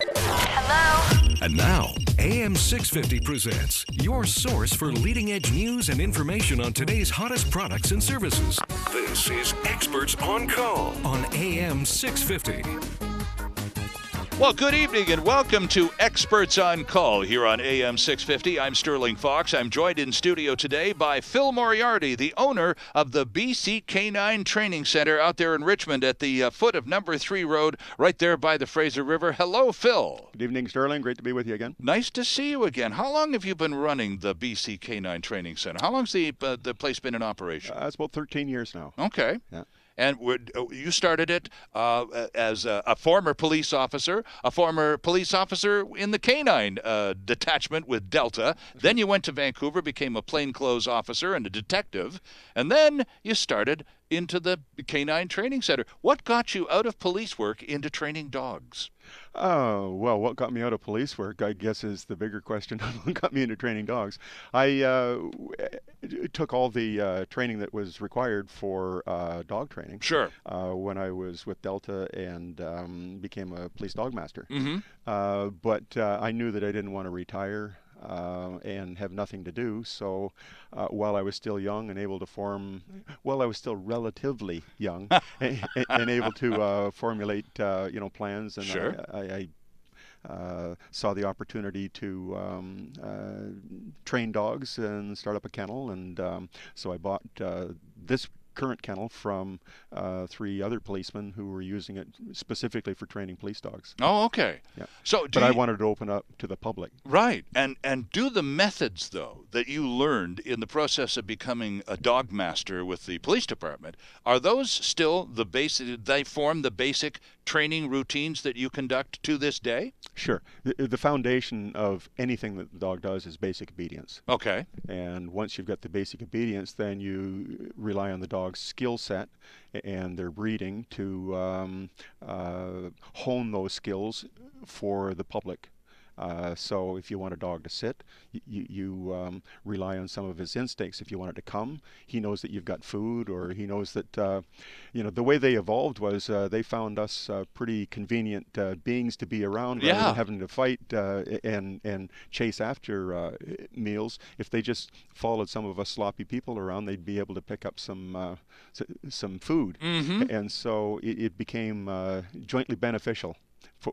Hello? And now, AM 650 presents your source for leading-edge news and information on today's hottest products and services. This is Experts on Call on AM 650. Well, good evening and welcome to Experts on Call here on AM 650. I'm Sterling Fox. I'm joined in studio today by Phil Moriarty, the owner of the BC Canine Training Center out there in Richmond at the foot of number 3 Road, right there by the Fraser River. Hello, Phil. Good evening, Sterling. Great to be with you again. Nice to see you again. How long have you been running the BC Canine Training Center? How long's the place been in operation? It's about 13 years now. Okay. Yeah. And you started it as a former police officer in the canine detachment with Delta. Then you went to Vancouver, became a plainclothes officer and a detective. And then you started into the Canine Training Center. What got you out of police work into training dogs? Oh, well, what got me out of police work, I guess, is the bigger question. What got me into training dogs? I took all the training that was required for dog training. Sure. When I was with Delta and became a police dog master. Mm-hmm. But I knew that I didn't want to retire and have nothing to do. So while I was still young and able to I was still relatively young and able to formulate, plans. And sure. I saw the opportunity to train dogs and start up a kennel. And so I bought this current kennel from 3 other policemen who were using it specifically for training police dogs. Oh, okay. Yeah. But I wanted to open up to the public. Right. And do the methods, though, that you learned in the process of becoming a dog master with the police department, are those still the basic, they form the basic training routines that you conduct to this day? Sure. The foundation of anything that the dog does is basic obedience. Okay. And once you've got the basic obedience, then you rely on the dog's skill set and their breeding to hone those skills for the public. So if you want a dog to sit, you rely on some of his instincts. If you want it to come, he knows that you've got food, or he knows that, the way they evolved was they found us pretty convenient beings to be around rather than having to fight and chase after meals. If they just followed some of us sloppy people around, they'd be able to pick up some food. Mm-hmm. And so it became jointly beneficial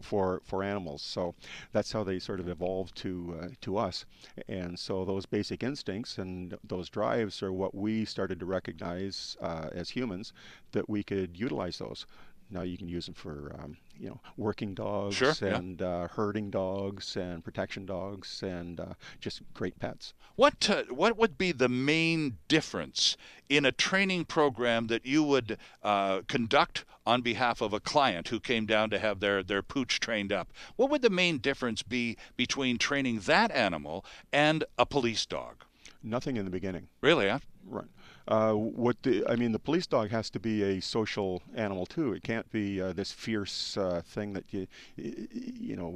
for animals. So that's how they sort of evolved to us. And so those basic instincts and those drives are what we started to recognize as humans, that we could utilize those. Now you can use them for working dogs. Sure, and herding dogs and protection dogs and just great pets. What would be the main difference in a training program that you would conduct on behalf of a client who came down to have their pooch trained up? What would the main difference be between training that animal and a police dog? Nothing in the beginning. Really, huh? Right. The police dog has to be a social animal too. It can't be this fierce thing that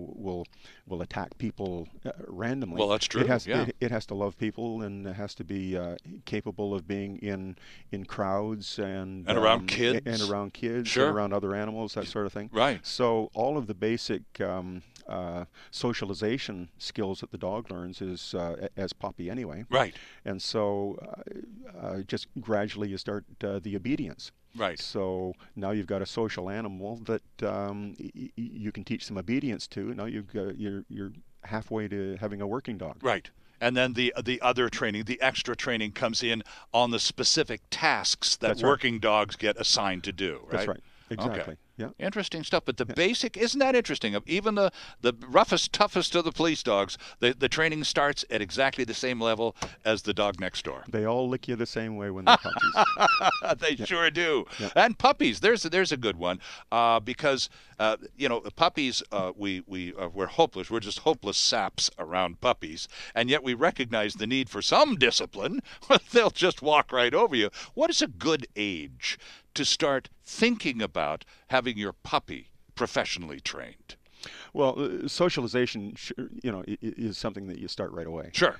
will attack people randomly. Well, that's true. It has to love people, and it has to be capable of being in crowds and around kids sure. And around other animals, that sort of thing. Right. So all of the basic socialization skills that the dog learns is as puppy anyway. Right. And so just gradually you start the obedience. Right. So now you've got a social animal that you can teach some obedience to. Now you're halfway to having a working dog. Right. And then the other training, the extra training, comes in on the specific tasks that working dogs get assigned to do. Right. That's right. Exactly. Okay. Yeah. Interesting stuff. But the basic, isn't that interesting? Even the roughest, toughest of the police dogs, the training starts at exactly the same level as the dog next door. They all lick you the same way when they're puppies. They sure do. Yeah. And puppies, there's a good one because puppies, we're hopeless. We're just hopeless saps around puppies, and yet we recognize the need for some discipline. They'll just walk right over you. What is a good age to start thinking about having your puppy professionally trained? Well, socialization, is something that you start right away. Sure.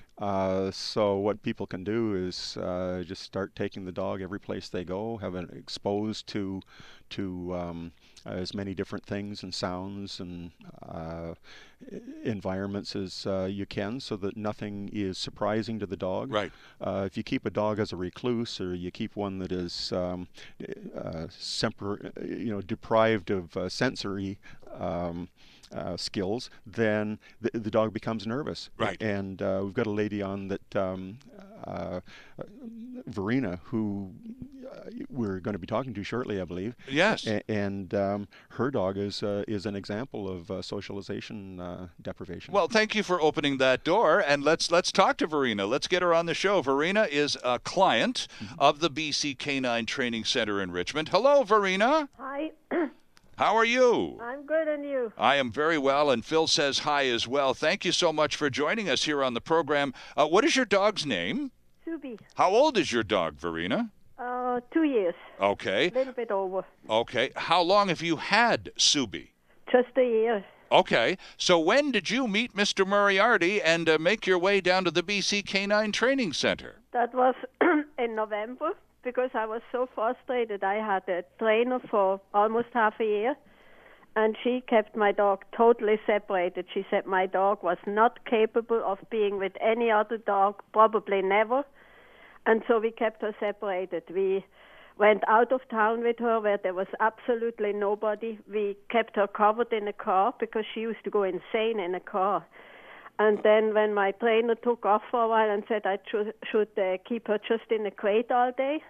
So what people can do is just start taking the dog every place they go, have it exposed to as many different things and sounds and environments as you can, so that nothing is surprising to the dog. Right. If you keep a dog as a recluse, or you keep one that is deprived of sensory skills, then the dog becomes nervous. Right. And we've got a lady on that, Verena, who we're going to be talking to shortly, I believe. Yes. And her dog is an example of socialization deprivation. Well, thank you for opening that door, and let's talk to Verena. Let's get her on the show. Verena is a client of the BC Canine Training Center in Richmond. Hello, Verena. Hi. How are you? I'm good, and you? I am very well, and Phil says hi as well. Thank you so much for joining us here on the program. What is your dog's name? Subi. How old is your dog, Verena? 2 years. Okay. A little bit over. Okay. How long have you had Subi? Just a year. Okay. So when did you meet Mr. Moriarty and make your way down to the BC Canine Training Center? That was in November, because I was so frustrated. I had a trainer for almost half a year, and she kept my dog totally separated. She said my dog was not capable of being with any other dog, probably never. And so we kept her separated. We went out of town with her where there was absolutely nobody. We kept her covered in a car because she used to go insane in a car. And then when my trainer took off for a while and said I should keep her just in a crate all day,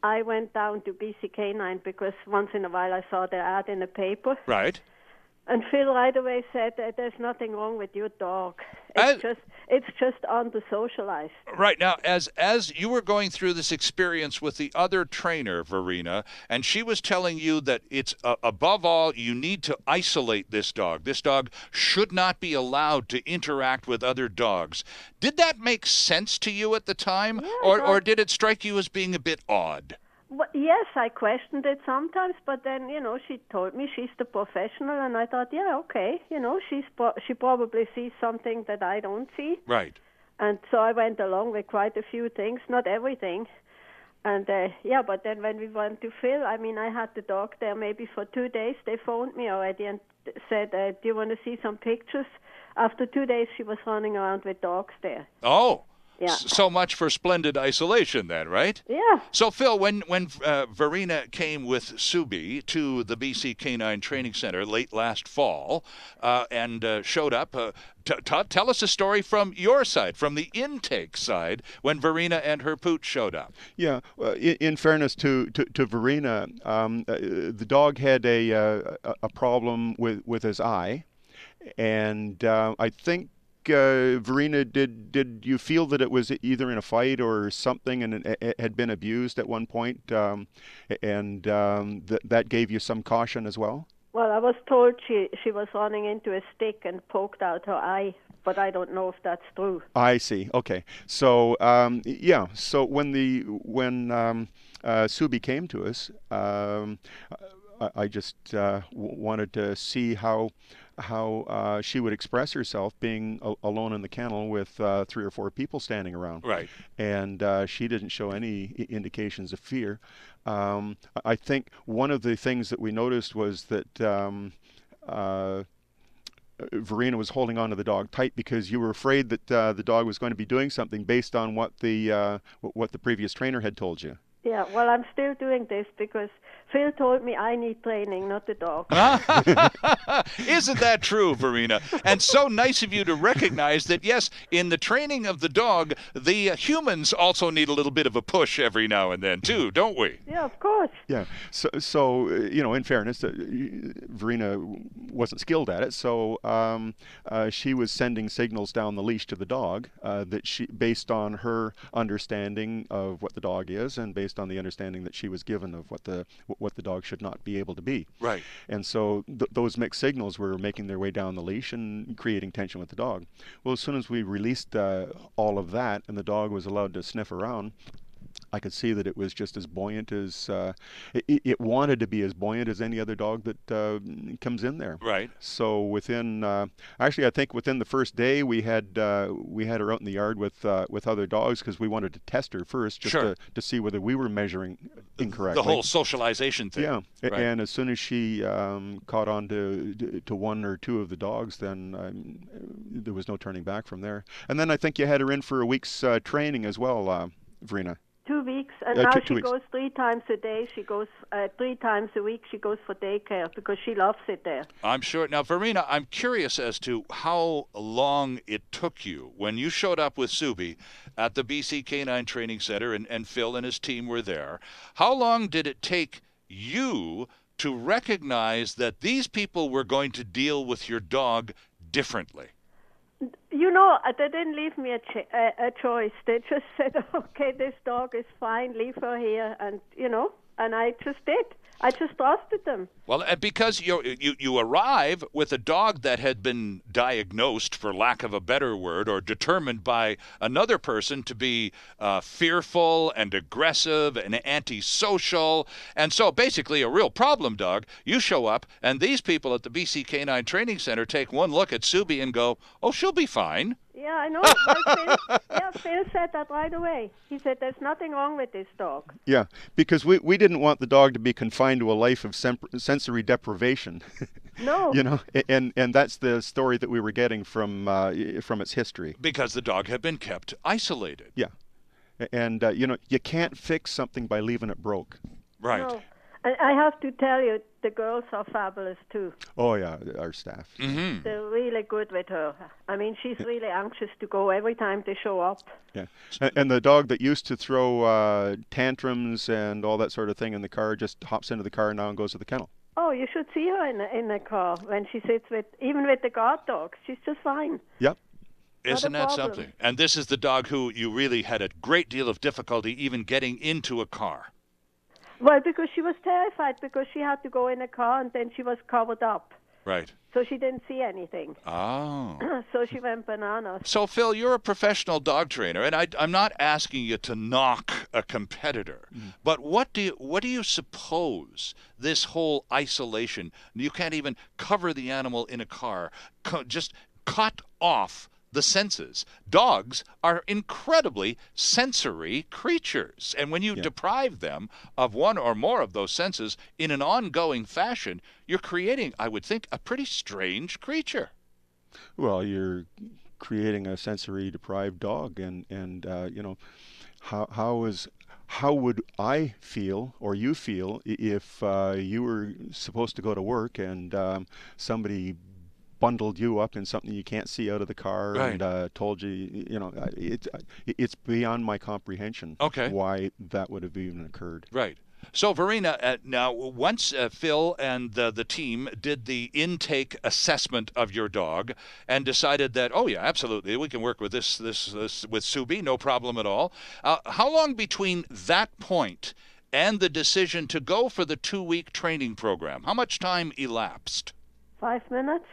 I went down to BC Canine because once in a while I saw the ad in the paper. Right. And Phil right away said, there's nothing wrong with your dog. It's just under-socialized. Right. Now, as you were going through this experience with the other trainer, Verena, and she was telling you that it's, above all, you need to isolate this dog. This dog should not be allowed to interact with other dogs. Did that make sense to you at the time? Yeah, or did it strike you as being a bit odd? Well, yes, I questioned it sometimes, but then, she told me she's the professional, and I thought, yeah, okay, she probably sees something that I don't see. Right. And so I went along with quite a few things, not everything. And, but then when we went to Phil, I had the dog there maybe for 2 days. They phoned me already and said, do you want to see some pictures? After 2 days, she was running around with dogs there. Oh. Yeah. So much for splendid isolation then, right? Yeah. So, Phil, when Verena came with Subi to the BC Canine Training Center late last fall and showed up, tell us a story from your side, from the intake side, when Verena and her pooch showed up. Yeah. In fairness to Verena, the dog had a problem with his eye, and I think, Verena, did you feel that it was either in a fight or something, and it had been abused at one point, and that gave you some caution as well? Well, I was told she was running into a stick and poked out her eye, but I don't know if that's true. I see. Okay. So So when Subi came to us, I just wanted to see how she would express herself being alone in the kennel with 3 or 4 people standing around. Right. And she didn't show any indications of fear. I think one of the things that we noticed was that Verena was holding on to the dog tight because you were afraid that the dog was going to be doing something based on what the previous trainer had told you. Yeah, well, I'm still doing this because Phil told me I need training, not the dog. Isn't that true, Verena? And so nice of you to recognize that, yes, in the training of the dog, the humans also need a little bit of a push every now and then, too, don't we? Yeah, of course. Yeah. So in fairness, Verena wasn't skilled at it, so she was sending signals down the leash to the dog that she, based on her understanding of what the dog is and based on the understanding that she was given of what the dog should not be able to be. Right. And so those mixed signals were making their way down the leash and creating tension with the dog. Well, as soon as we released all of that and the dog was allowed to sniff around, I could see that it was just as buoyant as it wanted to be as buoyant as any other dog that comes in there. Right. So within actually, I think within the first day we had her out in the yard with other dogs because we wanted to test her first, just to see whether we were measuring incorrectly. The whole socialization thing. Yeah. Right. And as soon as she caught on to one or two of the dogs, then there was no turning back from there. And then I think you had her in for a week's training as well, Verena. 2 weeks, and now two she weeks. goes 3 times a day. She goes 3 times a week. She goes for daycare because she loves it there. I'm sure. Now, Verena, I'm curious as to how long it took you when you showed up with Subi at the BC Canine Training Center, and Phil and his team were there. How long did it take you to recognize that these people were going to deal with your dog differently? You know, they didn't leave me a choice. They just said, okay, this dog is fine, leave her here. And, and I just did. I just trusted them. Well, because you arrive with a dog that had been diagnosed, for lack of a better word, or determined by another person to be fearful and aggressive and antisocial, and so basically a real problem dog. You show up, and these people at the BC Canine Training Center take one look at Subi and go, oh, she'll be fine. Yeah, I know. Phil said that right away. He said, there's nothing wrong with this dog. Yeah, because we didn't want the dog to be confined to a life of sensory deprivation. No. And that's the story that we were getting from its history. Because the dog had been kept isolated. Yeah. And, you can't fix something by leaving it broke. Right. No. And I have to tell you, the girls are fabulous, too. Oh, yeah, our staff. Mm-hmm. They're really good with her. I mean, she's really anxious to go every time they show up. Yeah. And the dog that used to throw tantrums and all that sort of thing in the car just hops into the car now and goes to the kennel. Oh, you should see her in the car when she sits even with the guard dogs. She's just fine. Yep. Isn't that problem. something? And this is the dog who you really had a great deal of difficulty even getting into a car. Well, because she was terrified because she had to go in a car and then she was covered up. Right. So she didn't see anything. Oh. So she went bananas. So, Phil, you're a professional dog trainer, and I'm not asking you to knock a competitor, but what do you suppose this whole isolation, you can't even cover the animal in a car, just cut off the senses. Dogs are incredibly sensory creatures, and when you deprive them of one or more of those senses in an ongoing fashion, you're creating, I would think, a pretty strange creature. Well, you're creating a sensory deprived dog, and how would I feel or you feel if you were supposed to go to work and somebody bundled you up in something you can't see out of the car, right, and told you, it's beyond my comprehension why that would have even occurred. Right. So, Verena, now, once Phil and the team did the intake assessment of your dog and decided that, oh, yeah, absolutely, we can work with this with Subi, no problem at all. How long between that point and the decision to go for the 2-week training program? How much time elapsed? 5 minutes.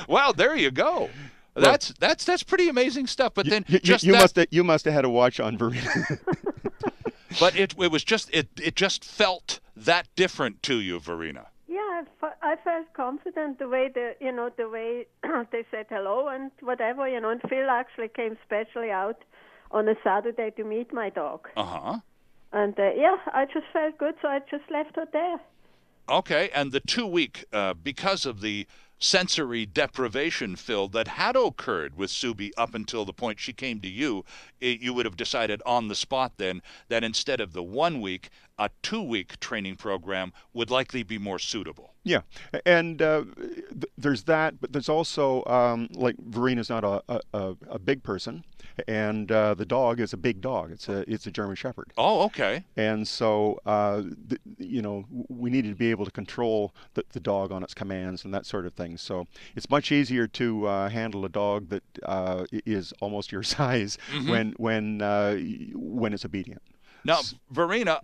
Well, there you go. That's pretty amazing stuff. But then you must have had a watch on, Verena. But it was just it just felt that different to you, Verena. Yeah, I felt confident the way the way they said hello and whatever, And Phil actually came specially out on a Saturday to meet my dog. And I just felt good, so I just left her there. Okay, and the 2-week, because of the sensory deprivation, Phil, that had occurred with Subi up until the point she came to you, you would have decided on the spot then that instead of the 1 week, a 2-week training program would likely be more suitable. Yeah, and there's that, but there's also, like, Verena's not a big person, and the dog is a big dog. It's a German Shepherd. Oh, okay. And so, we needed to be able to control the dog on its commands and that sort of thing. So it's much easier to handle a dog that is almost your size when it's obedient. Now, Verena,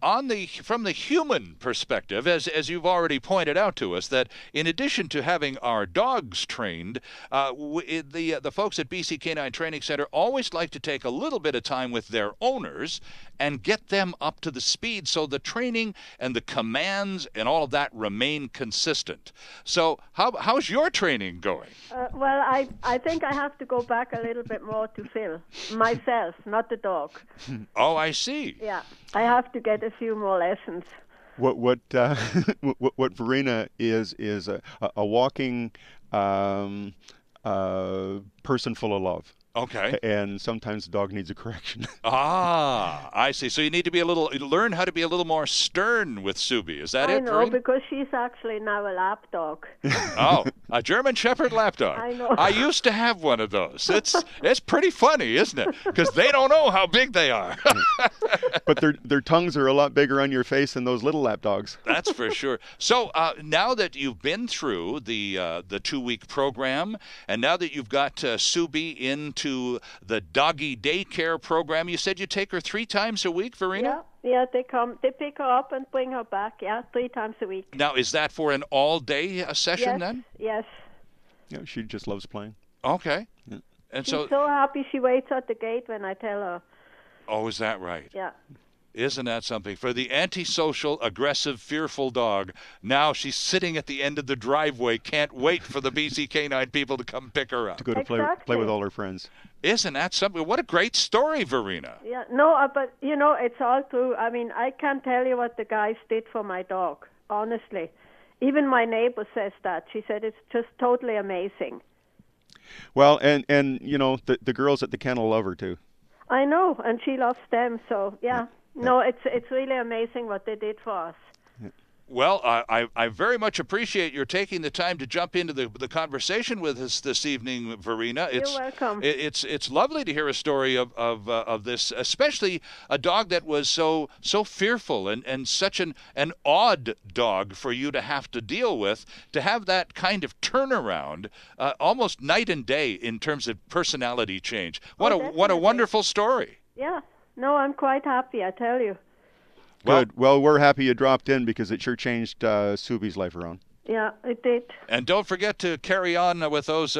from the human perspective, as you've already pointed out to us, that in addition to having our dogs trained, the folks at BC Canine Training Center always like to take a little bit of time with their owners and get them up to the speed so the training and the commands and all of that remain consistent. So how's your training going? Well, I think I have to go back a little bit more to Phil, myself, not the dog. Oh, I see. Yeah, I have to get a few more lessons. What Verena is a walking person full of love. Okay. And sometimes the dog needs a correction. Ah, I see. So you need to learn how to be a little more stern with Subi. Is that it, I know, Verena? because she's actually now a lap dog. Oh, a German Shepherd lapdog. I know. I used to have one of those. It's pretty funny, isn't it? Because they don't know how big they are. But their tongues are a lot bigger on your face than those little lap dogs. That's for sure. So now that you've been through the 2-week program, and now that you've got Subi into the doggy daycare program, you said you take her 3 times a week, Verena? Yeah, they pick her up and bring her back, 3 times a week. Now, is that for an all-day session then? Yes. Yeah, she just loves playing. Okay. Yeah. And She's so happy she waits at the gate when I tell her. Oh, is that right? Yeah. Isn't that something? For the antisocial, aggressive, fearful dog, now she's sitting at the end of the driveway, can't wait for the BC Canine people to come pick her up. To go to play with all her friends. Isn't that something? What a great story, Verena. Yeah, no, but, it's all true. I mean, I can't tell you what the guys did for my dog, honestly. Even my neighbor says that. She said it's just totally amazing. Well, and the girls at the kennel love her, too. I know, and she loves them, so, yeah. No, it's really amazing what they did for us. Well, I very much appreciate your taking the time to jump into the conversation with us this evening, Verena. You're welcome. It's lovely to hear a story of this, especially a dog that was so fearful and such an odd dog for you to have to deal with, to have that kind of turnaround, almost night and day in terms of personality change. What a wonderful story. Yeah. No, I'm quite happy, I tell you. Good. Well, we're happy you dropped in because it sure changed Subi's life around. Yeah, it did. And don't forget to carry on with those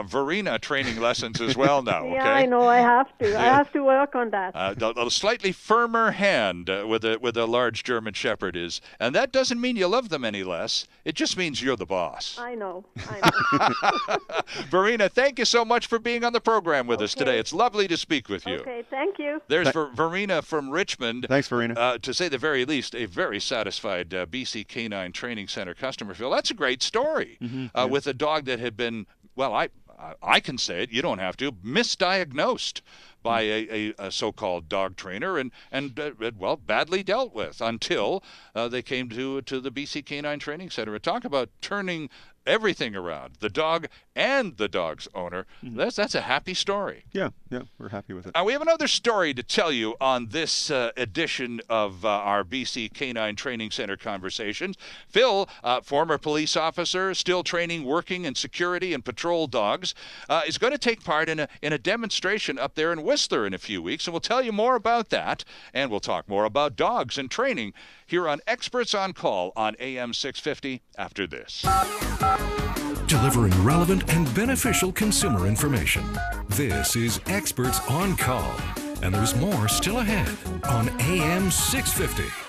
Verena training lessons as well now, okay? Yeah, I know, I have to. I have to work on that. A slightly firmer hand with a large German Shepherd is. And that doesn't mean you love them any less. It just means you're the boss. I know. Verena, thank you so much for being on the program with us today. It's lovely to speak with you. Okay, thank you. There's Verena from Richmond. Thanks, Verena. To say the very least, a very satisfied BC Canine Training Center customer. Phil, that's a great story with a dog that had been, well, I can say it, you don't have to, misdiagnosed by a so-called dog trainer and badly dealt with until they came to the BC Canine Training Center. Talk about turning everything around, the dog and the dog's owner. That's a happy story. Yeah, we're happy with it. We have another story to tell you on this edition of our BC Canine Training Center Conversations. Phil, former police officer, still training, working in security and patrol dogs, is going to take part in a demonstration up there in Whistler in a few weeks, and we'll tell you more about that, and we'll talk more about dogs and training here on Experts on Call on AM 650 after this. Delivering relevant and beneficial consumer information. This is Experts on Call, and there's more still ahead on AM 650.